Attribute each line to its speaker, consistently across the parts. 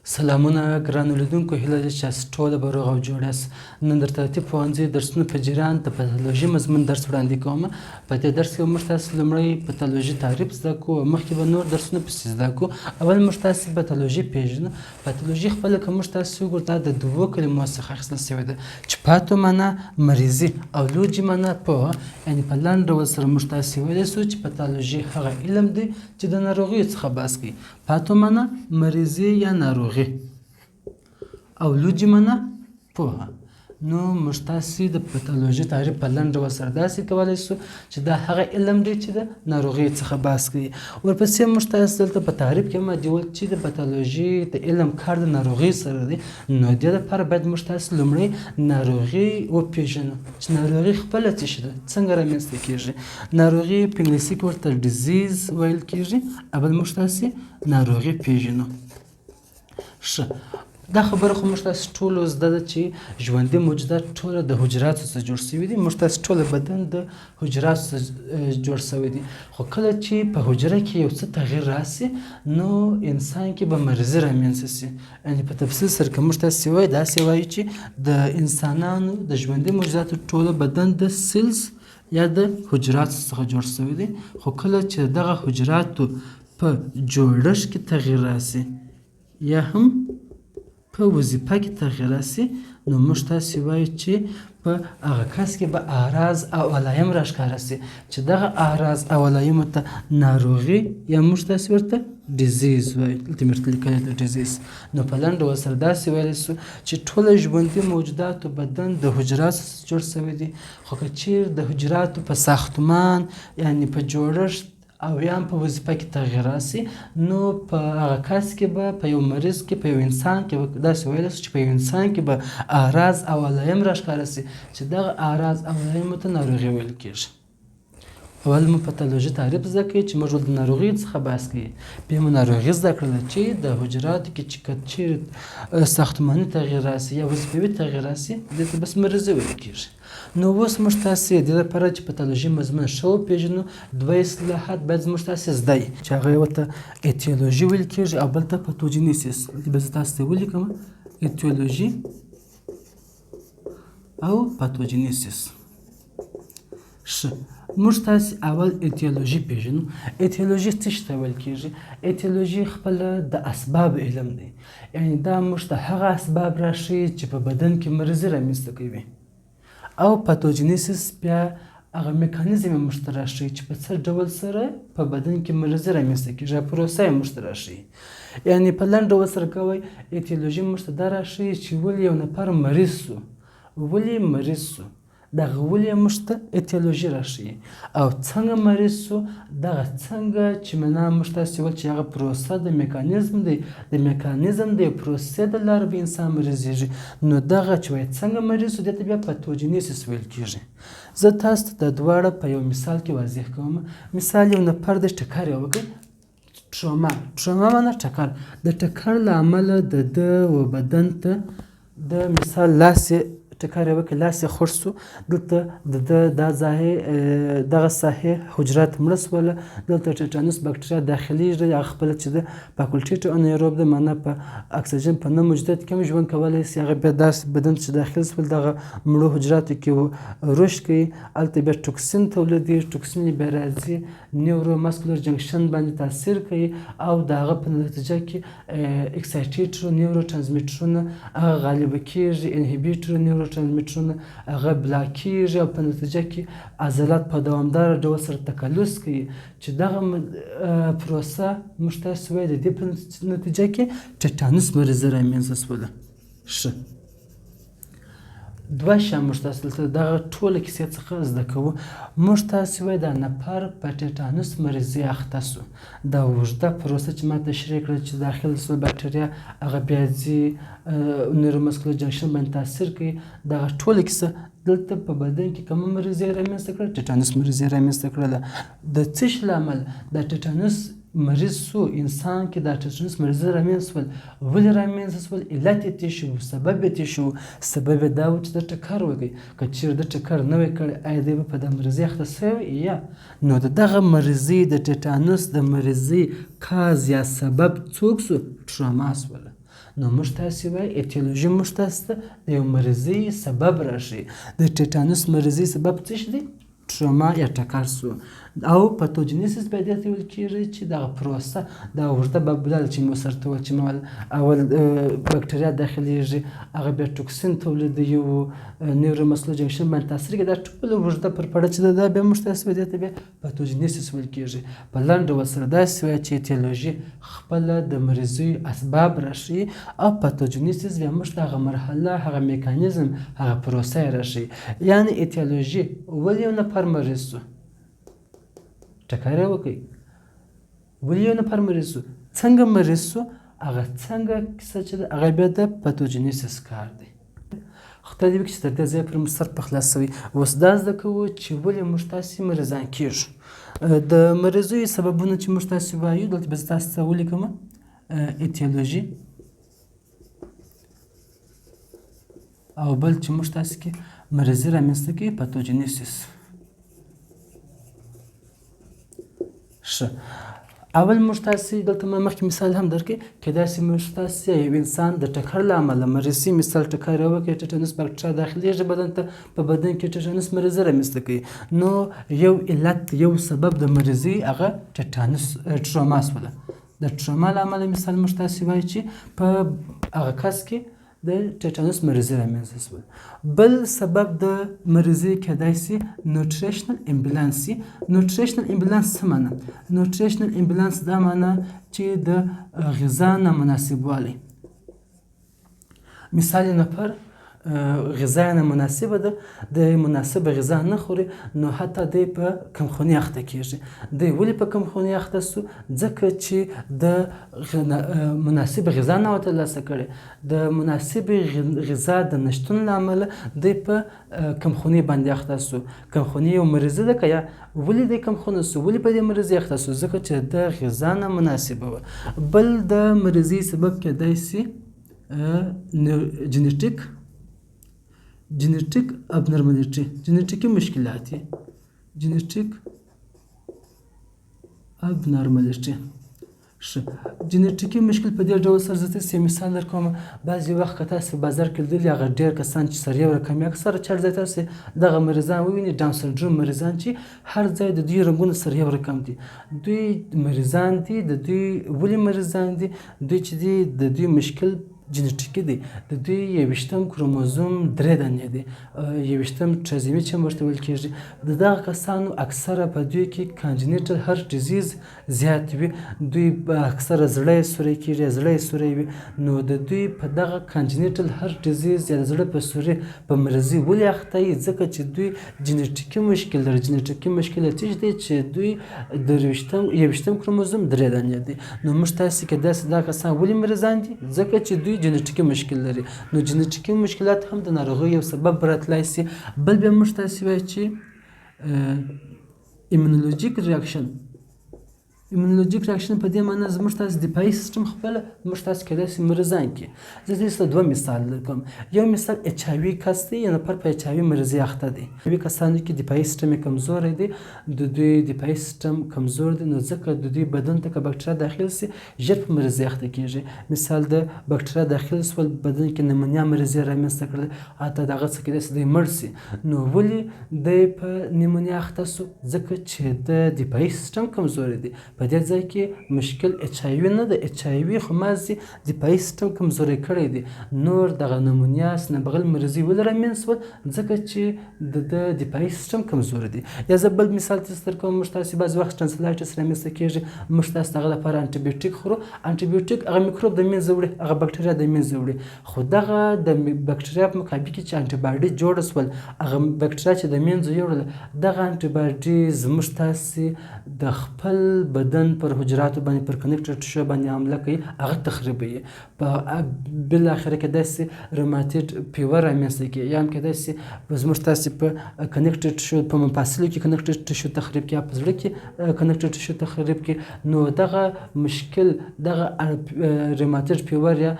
Speaker 1: سلامونه ګرانو لیدونکو، هیله ده چې تاسو ټوله به روغ او جوړ یاست. نن درته د طب پوهنځي درسونو په جریان د پتالوژي مضمون درس وړاندې کوم. په دې درس کې به موږ تاسو لومړی پتالوژي تعریف زده کړو، مخکې به نور درسونه پسې زده کړو. اول موږ تاسو پتالوژي پېژنو. پتالوژي خپله که موږ تاسو وګورو دا د دوو کلمو څخه اخیستل شوې ده چې پاتو معنا مریضي او لوجي معنا پوهه. یعنې په لنډ ډول سره موږ تاسو ویلی سو چې پتالوژي هغه علم دی چې د ناروغیو څخه بحث کوي. پاتو معنا مریضي یا ناروغي او لوجي معنا پوهه. نو موږ تاسې د پتالوژي تعریف په لنډ ډول سره داسې کولی سو چې دا هغه علم دی چې د ناروغیو څخه بحث کوي. ورپسې موږ تاسې دلته په تعریف کې مادي ول چې د پتالوژي د علم کار د ناروغۍ سره دی. نو دې لپاره باید موږ تاسې لومړی ناروغي وپېژنو چې ناروغي خپله څه شي ده، څنګه رامنځته کېږي. ناروغي په انګلیسي کې ورته ډیزیز ویل کېږي. اول موږ تاسې ناروغي پېژنو. ښه، دا خبره خو موږ تاسو ټولو زده ده چې ژوندي موجودات ټوله د حجراتو څخه جوړ شوي دي. موږ تاسو ټوله بدن د حجراتو څخه جوړ شوی دي. خو کله چې په حجره کې یو څه تغییر راسي نو انسان کې به مریضي رامنځته سي. یعنې په تفصیل سره که موږ تاسو وایو داسې وایو چې د انسانانو د ژوندي موجوداتو ټوله بدن د سیلز یا د حجراتو څخه جوړ شوی دی. خو کله چې دغه حجراتو په جوړښت کې تغییر راسي یا هم په وظیفه کې تغییر راسي نو موږ تاسې وایو چې په هغه کس کې به اعراض او علایم راښکاره سي چې دغه اعراض او علایمو ته ناروغي یا موږ تاسې ورته ډیزیز وایو. دلته مې ورته لیکلی ده ډیزیز. نو په لنډ ډول سره داسې ویلی سو چې ټوله ژوندي موجوداتو بدن د حجراتو څخه جوړ شوی دی. خو که چیرې د حجراتو په ساختمان یعنې په جوړښت او یا هم په وظیفه کې تغییر راسي نو په هغه کس کې به په یو مریض کې په یو انسان کې به داسې ویلی سو چې په یو انسان کې به اعراض او علایم راښکاره سي چې دغه اعراض او علایم ته ناروغي ویل کېږي. اول مو پتالوژي تعریف زده کړئ چې موږ د ناروغیو څخه بحث کوي. بیا مو ناروغي زده کړله چې د حجراتو کې چې که چیرې ساختماني تغییر راسي یا وظیفوي تغییر راسي دې ته بس مریضي ویل کېږي. نو اوس موږ تاسې دې لپاره چې پتالوژي مضمون ښه وپېژنو دوه اصطلاحات باید موږ تاسې زده یي چې هغه یو ته ایتیولوژي ویل کېږي او بل ته پتوجینیسیس. دلته به زه تاسو ته ولیکم ایتیولوژي او پتوجینیسیس. ښه، موږ تاسې اول ایتیولوژي پېژنو. ایتیولوژي څه شي ته ویل کېږي؟ ایتیولوژي خپله د اسبابو علم دی. یعنې دا موږ ته هغه اسباب راښیي چې په بدن کې مریضي رامنځته کوي. او پتوجینیسیس بیا هغه میکانیزم یې موږ ته راښیي چې په څه ډول سره په بدن کې مریضي رامنځته کېږي. پروسه یې موږ ته راښیي. یعنې په لنډ ډول سره کوی ایتیولوژي موږ ته دا راښیي چې ولې یو نفر مریض سو، ولې مریض سو، دغه ولې موږ ته ایتیولوژي راښیي. او څنګه مریض سو، دغه څنګه چې معنا موږ تاسې ویل چې هغه پروسه د میکانیزم دی، د میکانیزم د پروسې د لارې به انسان مریضېږي. نو دغه چې وایي څنګه مریض سو دې ته بیا پتوجینیسیس ویل کېږي. زه تاسو ته دا دواړه په یو مثال کې واضح کوم. مثال یو نفر د ټکر یې وکړ، ټروما معنا ټکر. د ټکر له امله د ده و بدن ته د مثال لاس یې ټکر یې وکړ، لاس یې خوږ سو، دلته د ده دا دغه ساحې حجرات مړه سوله، دلته ټیټانوس بکټریا داخلیږي. هغه خپله چې ده فاکولټیټو انیروب ده، معنا په اکسیجن په نه موجودیت کې هم ژوند کولی سي. هغه بیا داسې بدن چې داخل سول دغه مړو حجراتو کې رشد کوي. هلته بیا ټوکسین تولیدېږي، ټوکسین یې بیا راځي نیورو ماسکولر جنکشن باندې تاثیر کوي او د هغه په نتیجه کې اکسایټیټرو نیورو ټرانسمیټرونه هغه غالبه کېږي، انهیبیټرو نیورو ټرانسمیټرونه هغه بلاکېږي او په نتیجه کې عضلات په دوامداره ډول سره تکلس کوي چې دغه پروسه موږ تاسې وایو د دې په نتیجه کې ټیټانوس مریضي رامنځته سوله. ښه، دوه شیان موږ تاسې دلته دغه ټوله کیسې څخه زده کوو. موږ تاسې وایو دا نفر په ټیټانوس مریضي اخته سو. دا اوږده پروسه چې ما تشریح کړه چې داخل سول بکټریا هغه بیا ځي نیوروماسکولر جنکشن باندې تاثیر کوي. دغه ټوله کیسه دلته په بدن کې کومه مریضي رامنځته کړه؟ ټیټانوس مریضي رامنځته کړله. د څه شي له امله دا ټیټانوس مریض سو، انسان کې دا ټیټانوس مریضي رامنځته سول، ولې رامنځته سول، علت یې څه شو، سبب یې څه شو؟ سبب یې دا و چې د ټکر وکړي. که چیرې د ټکر نه وی کړی آیا دی به په دا مریضي اخته سوی یا نو د دغه مریضي د ټیټانوس د مریضي کاز یا سبب څوک سو؟ ټروما سوله. نو موږ تاسې وایي ایتیولوژي موږ تاسې ته د یو مرضي سبب راښيي. د ټیټانوس مرضي سبب څه شي دی؟ ټروما یا ټکر سو. او پاتوجینیسیس بیا دې ته ویل کېږي چې دغه پروسه دا اوږده بابوله ده چې مو سره ته ویل چې اول بکټریا داخلیږي، هغه بیا ټوکسین تولیدوي او نیورومسکولر جنکشن باندې تاثیر کوي. دا ټوله اوږده پرپړه چې ده دا بیا موږ تاسې دې ته بیا پاتوجینیسیس ویل کېږي. په لنډ ډول سره داسې وایي چې ایتیولوژي خپله د مرضیو اسباب راښيي او پاتوجینیسیس بیا موږ ته هغه مرحله، هغه میکانیزم، هغه پروسه یې راښيي. یعنې ایتیولوژي ولې یو نفر مریض سو؟ ټکر یې وکړي. ولې یو نفر مریض سو؟ څنګه مریض سو؟ هغه څنګه کیسه چې ده هغه بیا د پاتوجینیسیس کار دی. خدای دې وکړي چې تر دې ځایه پورې مو سر په خلاص شوی. اوس دا زده کوو چې ولې موږ تاسې مریضان کېږو. د مریضیو سببونه چې موږ تاسې وایو دلته به زه تاسو ته ولیکمه. ایتیولوژي او بل چې موږ تاسې کې مرضي رامنځته کوي پاتوجینیسیس. ښه، اول موږ تاسې دلته ما مخکې مثال هم درکړی. کیدای شي موږ تاسې یو انسان د ټکر له امله مرضي، مثال ټکر یې وکړي، ټیټانوس بکټریا داخلیږي بدن ته، په بدن کې ټیټانوس مرضي رامنځته کوي. نو یو علت، یو سبب د مرضي هغه ټیټانوس ټروما شوله. د ټروما له امله مثال موږ تاسې وایو چې په هغه کس کې د ټیټانوس مرضي رامنځته شول. بل سبب د مرضي کیدای شي نیوټریشنل امبیلانس وي. نیوټریشنل امبیلانس څه معنی؟ نیوټریشنل امبیلانس دا معنی چې د غذا نامناسبوالی. مثال نفر غذا نامناسبه ده، د مناسبه غذا نه خوري، نو حتی دی په کمخوني اخته کېږي. دی ولې په کمخوني اخته سو؟ ځکه چې د مناسبه غذا نه ترلاسه کړې. د مناسبې غذا د نشتون له امله دی په کمخوني باندې اخته سو. کمخوني یو مرضي ده که یا ولې دی کمخونه سو؟ ولې په دې مرضي اخته سو؟ ځکه چې د غذا نامناسبه وه. بل د مرضي سبب کېدای شي جنیټیک ابنارمالیټي، جنیټیکي مشکلات یې، جنیټیک ابنارمالیټي. ښه، جنیټیکي مشکل په دې ډول سره زه تاسې مثال درکوم. بعضې وخت که تاسې په بازار کې لیدلي هغه ډېر کسان چې سر یو رقم وي، اکثره چټ ځای تاسې دغه مریضان وویني، ډاون سنډروم مریضان چې هر ځای د دوی رنګونه سر یو رقم دي. دوی مریضان دي. د دوی ولې مریضان دي؟ دوی چې دي د دوی مشکل جنیټیکي دی. د دوی 21م کروموزوم 3 دانې دی، 21م ټرانزیمي چې ورته ویل کېږي. د دغه کسانو اکثره په دوی کې کانجنیټل هارت ډیزیز زیات وي. دوی اکثره زړه یې سوری کېږي، زړه یې سوری وي. نو د دوی په دغه کانجنیټل هارت ډیزیز یا د زړه په سوري په مرضي ولې اخته وي؟ ځکه چې دوی جنیټیکي مشکل لري. جنیټیکي مشکل یې څه دی چې دوی د 21م کروموزوم 3 دانې دی. نو موږ تاسې کې داسې دا کسان ولې مریضان دي؟ ځکه چې دوی جنیټیکي مشکل لري. نو جنیټیکي مشکلات هم د ناروغۍ یو سبب راتلی شي. بل بیا موږ تاسې وایو چې ایمونولوژیک ریاکشن. ایمونولوژیک ریاکشن په دې معنی زموږ تاسې دفاعي سیسټم خپله موږ تاسې کیدای شي مریضان کړي. زه دې ته 2 مثال درکوم. یو مثال ایچ آی وي کس دی، یو نفر په ایچ آی وي مرضي اخته دی. وي کسانو کې دفاعي سیسټم یې کمزوری دی، د دوی دفاعي سیسټم کمزور دی، نو ځکه د دوی بدن ته که بکټریا داخل سي ژر په مرضي اخته کېږي. مثال د بکټریا داخل سول بدن کې نمونیا مرضي رامنځته کړل، حتی د هغه څخه کیدای شي دی مړ سي. نو ولې دی په نیمونیا اخته سو؟ ځکه چې د دفاعي سیسټم کمزوری دی. په دې ځای کې مشکل ایچ آی وي نه ده، ایچ آی وي خو مازې دفاعي سیسټم کمزوری کړی دی. نور دغه نمونیا سینه‌بغل مرضي ولې رامنځته سول؟ ځکه چې د دفاعي سیسټم کمزوری دی. یا زه بل مثال تاسې درکوم. موږ تاسې بعضې وخت ټرانسلایټس رامنځته کېږي، موږ تاسې د هغه لپاره انټي بیوټیک خورو. انټي بیوټیک هغه میکروب د منځه وړي، هغه بکټریا د منځه وړي. خو دغه د بکټریا په مقابل کې چې انټي باډي جوړه سول، هغه بکټریا چې د منځه یوړله، دغه انټي باډي زموږ تاسې د خپل بدن پر حجراتو باندې، پر کنیکټډ ټیشو باندې حمله کوي، هغه تخریبوي. په بالاخره کیدای شي روماتیډ فیور رامنځته کړي، یا هم کیدای شي زموږ تاسې په کنیکټډ ټیشو په مفاصلو کې کنیکټډ ټیشو تخریب کړي، یا په زړه کې کنیکټډ ټیشو تخریب کړي. نو دغه مشکل، دغه روماتیډ فیور یا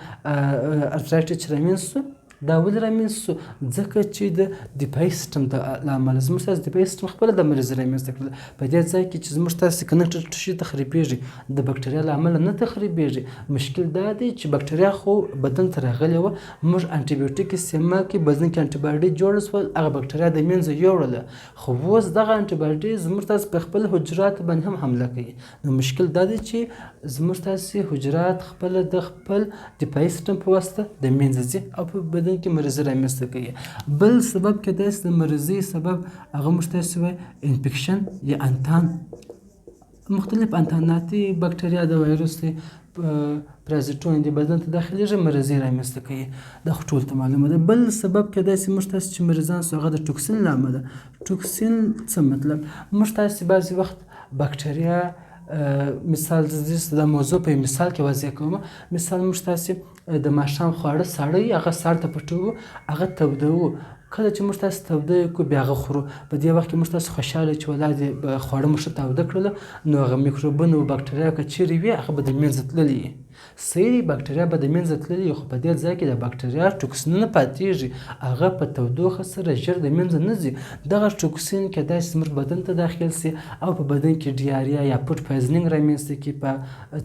Speaker 1: ارترایټس چې رامنځته دا ولې رامنځته شو؟ ځکه چې د دفاعي سیستم له امله زموږ ستاسې دفاعي سیستم خپله د مرضي رامنځته کړله. په دې ځای کې چې زموږ ستاسې کنکټډ ټشو تخریبېږي د بکټریا له امله نه تخریبېږي. مشکل دا دی چې بکټریا خو بدن ته راغلې وه، موږ انټي بیوټیک استعمال کړي، بدن کې انټي باډي جوړه شول، هغه بکټریا د منځه یوړله. خو اوس دغه انټي باډي زموږ ستاسې په خپل حجراتو باندې هم حمله کوي. نو مشکل دا دی چې زموږ ستاسې حجرات خپله د خپل دفاعي سیستم په واسطه د منځه ځي او په بدن کې مرضي رامنځته کوي. بل سبب کېدای شي د مرضي سبب هغه موږ تاسې وایي انفیکشن یا انتان، مختلف انتاناتي بکټریا د وایرس دی پرازیټوین دی بدن ته داخلېږي، مرضي رامنځته کوي. دا خو ټولو ته معلومه ده. بل سبب کېدای شي موږ تاسې چې مریضان سو هغه د ټوکسین له امله. ټوکسین څه مطلب؟ موږ تاسې بعضې وخت بکټریا مثال د موضوع په مثال کې واضح کوم. مثال موږ تاسې د ماښام خواړه ساړه وي، هغه ساړه ته پټوو، هغه تودوو. کله چې موږ تاسې توده کړو بیا هغه خورو، په دې وخت کې موږ تاسې خوشحاله چې ولا دې خواړه مو ښه تاوده کړله، نو هغه میکروبونه او بکټریا که چیرې وي هغه به د منځه تللي وي. صحیح دی، بکټریا به د منځه تللي وي، خو په دې ځای کې د بکټریا ټوکسینونه پاتېږي، هغه په تودوخه سره ژر د منځه نه ځي. دغه ټوکسین کېدای شي زموږ بدن ته داخل سي او په بدن کې ډیاریا یا فوډ پویزنینګ رامنځته کړي په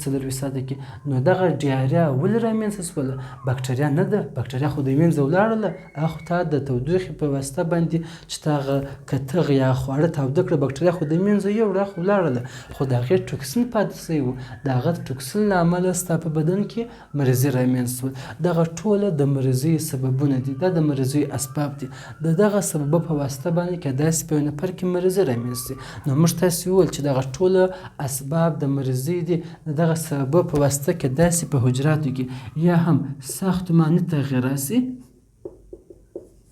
Speaker 1: 40 ساعته کې. نو دغه ډیاریا ولې رامنځته شوله؟ بکټریا نه ده، بکټریا خو د منځه ولاړله، هغه خو تا د تودوخې په واسطه باندې چې تا هغه کتغ یا خواړه تاوده کړه، بکټریا خو د منځه یوړه، خو ولاړله، خو د هغې ټوکسین پاتې شوی و. د هغه ټوکسین له امله ستا په بدن کې مرضي رامنځته شول. دغه ټوله د مرضي سببونه دي، دا د مرضي اسباب دي. د دغه سبب په واسطه باندې کېدای شي په یو نفر کې مرضي رامنځته شي. نو موږ تاسې وویل چې دغه ټوله اسباب د مرضي دي، د دغه سبب په واسطه کېدای شي په حجراتو کې یا هم ساختماني تغییر راسي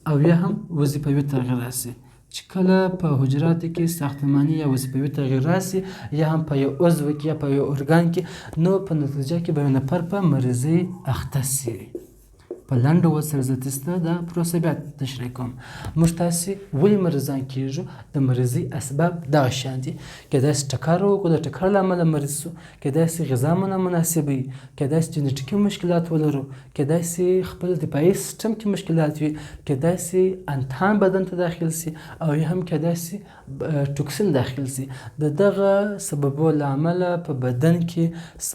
Speaker 1: او یا هم وظیفوي تغییر راسي. چې کله په حجراتو کې ساختماني یا وظیفوي تغییر راسي یا هم په یو عضو کې یا په یو ارګان کې، نو په نتیجه کې به یو نفر په مرضي اخته سي. په لنډ ډول سره زه تاسو دا پروسه بیا تشریح کوم. موږ تاسې ولې مریضان کېږو؟ د مرضي اسباب دغه شیان دي. کېدای شي ټکر وکړو، د ټکر له امله مریض شو، کېدای شي غذا مو نامناسبه وي، کېدای شي جنیټیکي مشکلات ولرو، کېدای شي خپل دفاعي سیستم کې مشکلات وي، کېدای شي انتان بدن ته داخل سي او یا هم کېدای شي ټوکسین داخل سي. د دغه سببو له امله په بدن کې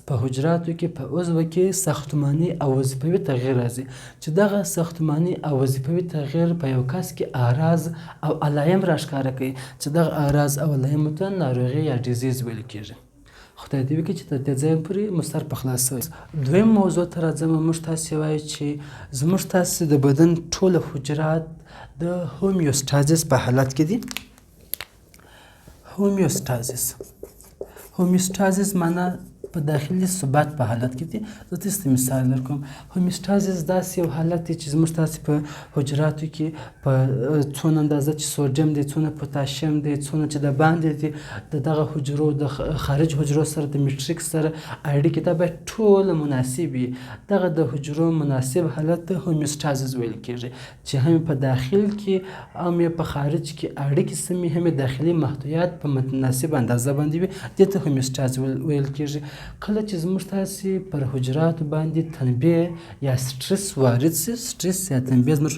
Speaker 1: په حجراتو کې په عضو کې ساختماني او وظیفوي تغییر راځي. چې دغه ساختماني او وظیفوي تغییر په یو کس کې اعراض او علایم راښکاره کوي، چې دغه اعراض او علایمو ته ناروغي یا ډیزیز ویل کېږي. خدای دې وکړي چې تر دې ځایه پورې مو سر په خلاص شوی. دویم موضوع ته راځم. موږ تاسې وایو چې زموږ تاسې د بدن ټوله حجرات د هومیوستازیس په حالت کې دي. هومیوستازیس معنا په داخلي ثبات په حالت کې دي. زه تاسو ته مثال درکوم. هومیوستازیس داسې یو حالت دی چې زموږ تاسې په حجراتو کې په څونه اندازه چې سوډیم دی، څونه پوتاشیم دی، څونه چې د باندې دي د دغه حجرو د خارج حجرو سره د میټریکس سره اړیکې دا باید ټوله مناسب وي. دغه د حجرو مناسب حالت ته هومیوستازیس ویل کېږي، چې هم په داخل کې هم په خارج کې اړیکې سمې، هم داخلي محتویات په متناسب اندازه باندې وي. دې ته هومیوستازیس ویل کېږي. کله چې زموږ تاسې پر حجراتو باندې تنبیه یا سټرس وارد سي، سټرس یا تنبیه زموږ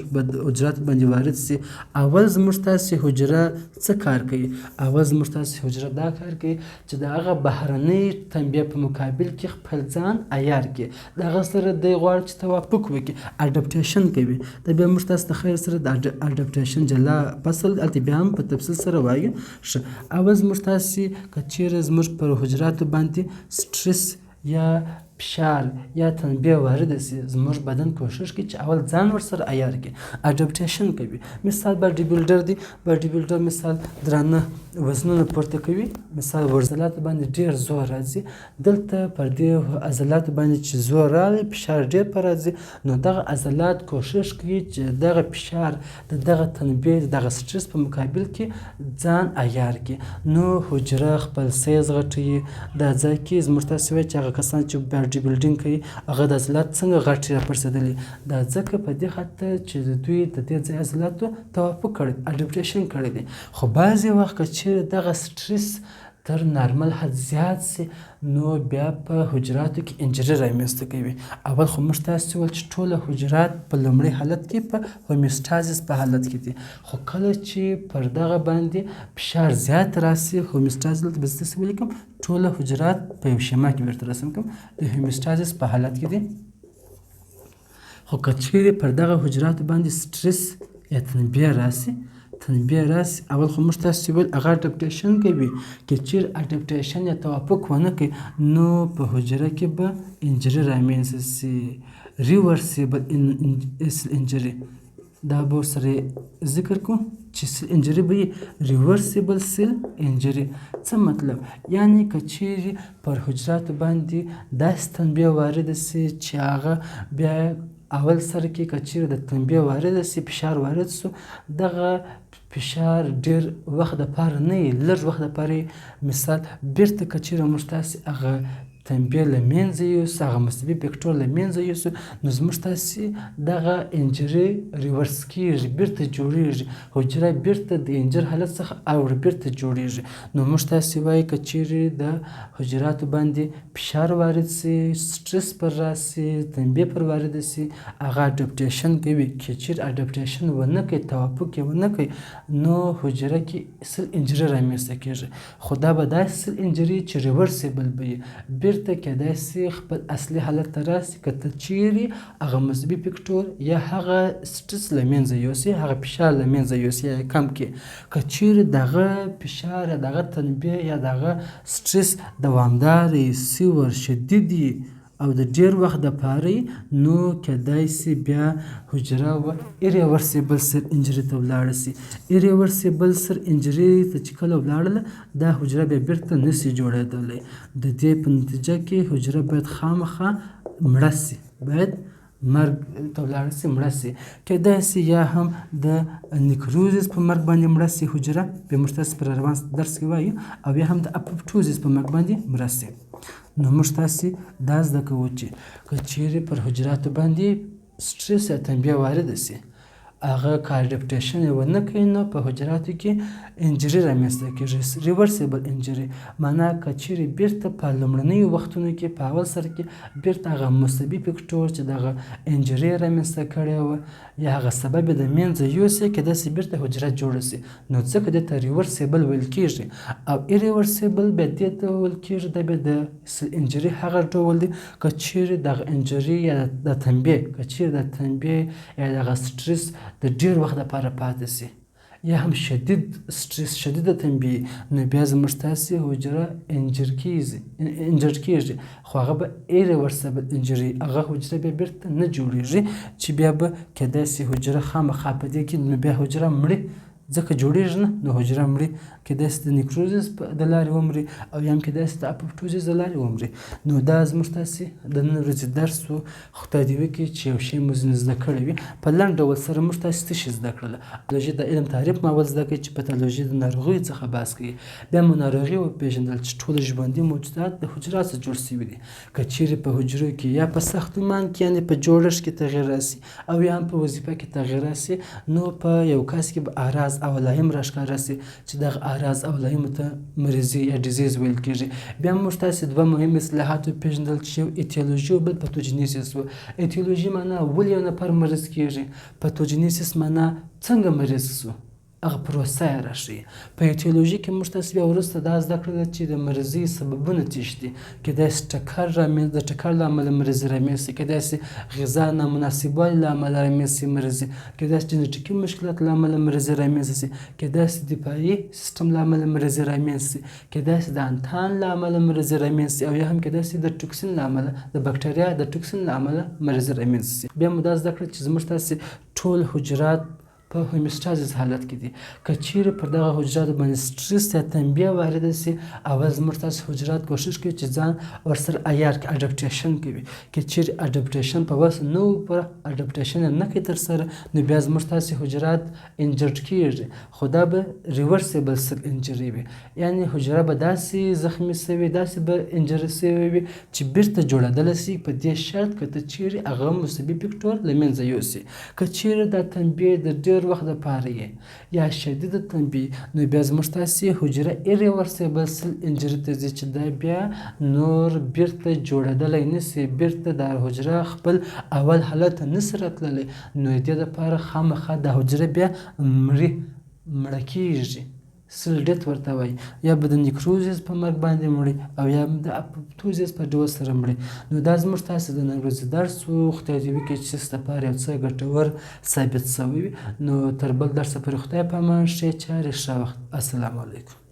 Speaker 1: حجراتو باندې وارد سي، اول زموږ تاسې حجره څه کار کوي؟ اول زموږ تاسې حجره دا کار کوي چې د هغه بهرنۍ تنبیه په مقابل کې خپل ځان عیار کړي، د هغه سره دی غواړي چې توافق وکړي، اډپټیشن کوي. دا بیا موږ تاسو د خیر سره د اډپټیشن جلا فصل هلته بیا هم په تفصیل سره وایو. ښه، اول زموږ تاسې که چیرې زموږ پر حجراتو باندې سټرس یا فشار یا تنبیه وارده سي، زموږ بدن کوشش کوي چې اول ځان ورسره عیار کړي، اډپټیشن کوي. مثال باډي بلډر دی، باډي بلډر مثال درانه وزنونه پورته کوي، مثال ورزلاتو باندې ډیر زور راځي، دلته پر دې عضلاتو باندې چې زور راغی فشار ډیر پر راځي، نو دغه عضلات کوشش کوي چې دغه فشار د دغه تنبیه دغه سټرس په مقابل کې ځان عیار کړي. نو حجره خپل سیز غټوي. دا ځای کې زموږ تاسې وایي چې هغه کسان چې باډي بلډینګ کوي هغه د عضلات څنګه غټ راپرسېدلي، دا ځکه په دې خاطر چې دوی د دې ځای عضلاتو توافق کړی، اډپټیشن کړی دی. خو بعضې وخت که چیرې دغه سټرس تر نارمل حد زیات سي نو بیا په حجراتو کې انجري رامنځته کوي. اول خو موږ تاسو وویل چې ټوله حجرات په لومړي حالت کې په هومیوستازیس په حالت کې دي، خو کله چې پر دغه باندې فشار زیات راسي هومیوستازیس دلته به زه داسې ولیکم ټوله حجرات په یو شیما کې ورته رسم کوم د هومیوستازیس په حالت کې دي. خو که چیرې پر دغه حجراتو باندې سټرس یا تنبیه راسي اول خو موږ تاسو ویل هغه اډپټیشن کوي، که چیرې اډپټیشن یا توافق ونه کوي نو په حجره کې به انجري رامنځته سي، ریورسیبل انجري. دا به ورسره ذکر کوو چې سیل انجري به وي ریورسیبل سیل انجري. څه مطلب؟ یعنې که چیرې پر حجراتو باندې داسې تنبیه وارده سي چې هغه بیا اول سر کې که چیرې د تنبیه وارده سي فشار وارد سو دغه فشار ډېر وخت دپاره نه وي، لږ وخت دپاره مثال بیرته که چیرې موږ تاسې هغه تنبیه له منځه یوسو هغه مصبي فکټور له منځه یوسو نو زموږ تاسې دغه انجري ریورس کېږي، بیرته جوړېږي، حجره بیرته د انجر حالت څخه اوړي بیرته جوړېږي. نو موږ تاسې وایي که چیرې د حجراتو باندې فشار وارد سي، سټرس پر راسي، تنبیه پر وارده سي هغه اډپټیشن کوي. که چیرې اډپټیشن ونه کوي توافق یې ونه کوي نو حجره کې سل انجري رامنځته کېږي. خو دا به داسې سل انجري چې ریورسیبل به وي، بیرته کېدای سي خپل اصلي حالت ته راسي که ته چیرې هغه مثبي فکټور یا هغه سټرس له منځه یوسي، هغه فشار له منځه یوسي یا کم کړي. که چیرې دغه فشار یا دغه تنبیه یا دغه سټرس دوامداره سیور شدید او د ډېر وخت دپاره نو کېدای سي بیا حجره و ایریورسیبل سر انجري ته ولاړه سي. ایریورسیبل سر انجري ته چې کله ولاړله دا حجره بیا بیرته نسي جوړېدلی. د دې په نتیجه کې حجره باید خامخا مړه سي، باید مرګ ته ولاړه سي، مړه سي. کېدای سي یا هم د نیکروزس په مرګ باندې مړه سي حجره، بیا موږ تاسې پر روان درس کې وایو، او یا هم د اپوپټوزس په مرګ باندې مړه سي. نو موږ تاسې دا زده کوو چې که چیرې پر حجراتو باندې سټرس یا تنبیه وارده سي هغه که اډپټیشن یې ونه کوي نو په حجراتو کې انجري رامنځته کېږي، ریورسیبل انجري. معنا که چیرې بیرته په لومړنیو وختونو کې په اول سر کې بیرته هغه مثبي فکټور چې دغه انجري یې رامنځته کړې وه یا هغه سبب یې د منځه یوسي کېدای سي بیرته حجره جوړه سي، نو ځکه دې ته ریورسیبل ویل کېږي. او ایریورسیبل بیا دې ته ویل کېږي دا بیا د انجري هغه ډول دی که چیرې دغه انجري یا د تنبیه که چیرې د تنبیه یا دغه سټرس د ډېر وخت دپاره پاتې سي یا هم شدید سټرس شدیده تنبیه نو بیا زموږ تاسې حجره انجر کېږي، خو هغه به ایریورسیبل انجري، هغه حجره بیا بیرته نه جوړېږي چې بیا به کېدای سي حجره خامخا په دې کې نو بیا حجره مړي ځکه جوړېږي نه نو حجره مري، کېدای سي د نیکروزس د لارې ومري او یا هم کېدای سي د اپوپټوزس د لارې ومري. نو دا زموږ تاسې د نن ورځې درس و. خدای دې وکړي چې یو شی مو ځینې زده کړی وي. په لنډ ډول سره موږ تاسې څه شي زده کړله؟ پتالوژي د علم تعریف ما اول زده کړئ چې پتالوژي د ناروغیو څخه بحث کوي. بیا مو ناروغي وپېژندل چې ټول ژوندي موجودات د حجراتو څخه جوړ سوي دي. که چیرې په حجرو کې یا په ساختمان کې یعنې په جوړښت کې تغیر راسي او یا هم په وظیفه کې تغیر راسي نو په یو کس کې به اعراض او علائم راښکاره سي چې دغه اعراض او علایمو ته مرضي یا ډیزیز ویل کېږي. بیا موږ تاسې دوه مهم اصطلاحات وپېژندل چې یو ایتیولوژي او بل پتوجینیسیس و. ایتیولوژي معنا ولې یو نفر مریض کېږي، پتوجینیسیس معنا څنګه مریض سو، هغه پروسه یې راښیي. په ایتیولوژي کې موږ تاسې بیا وروسته دا زده کړله چې د مرضۍ سببونه تېږدي. کېدای سي د ټکر له امله مرضي رامنځته سي، کېدای سي غذا نامناسبوالي له امله رامنځته سي مرضي، کېدای سي جنیټیکي مشکلات له امله مرضي رامنځته سي، کېدای سي دفاعي سیستم له امله مرضي رامنځته سي، کېدای سي د انتان له امله مرضي رامنځته سي او یا هم کېدای سي د ټوکسین له امله د بکټریا د ټوکسین له امله مرضي رامنځته سي. بیا مو دا زده کړه چې زموږ تاسې ټول حجرات په هومیوستازیس حالت کې دي. که چیرې پر دغه حجراتو باندې سټرس یا تنبیه وارده سي اول زموږ تاسې حجرات کوشش کوي چې ځان ورسره عیار کړي، اډپټیشن کوي. که چیرې اډپټیشن په وس نه و پوره اډپټیشن یې نه کوي ترسره نو بیا زموږ تاسې حجرات انجرډ کېږي، خو دا به ریورسیبل سل انجري وي، یعنې حجره به داسې زخمي سوې داسې به انجري سوې وي چې بیرته جوړېدلی سي په دې شرط که ته چیرې هغه مثبي فکټور له منځه یوسي. که چیرې دا تنبیه د ډېر ډېر وخت دپاره یې یا شدیده تنبیه نو بیا زموږ تاسې حجره ایریورسیبل انجري ته ځي چې دا بیا نور بیرته جوړېدلی نسي، بیرته دا حجره خپل اول حالت ته نسي راتللی. نو دې دپاره خامخا دا حجره بیا مړه کېږي، سل ډیت ورته وایي، یا به د نیکروزیس په مرګ باندې مړي او یا د اپوپتوزیس په ډول سره مړي. نو دا زموږ تاسې د نن ورځې درس و. خدای دې وکړي چې ستاسو لپاره یو څه ګټور ثابت شوی وي. نو تر بل درسه پورې خدای په امان، ښې چارې، ښه وخت. السلام علیکم.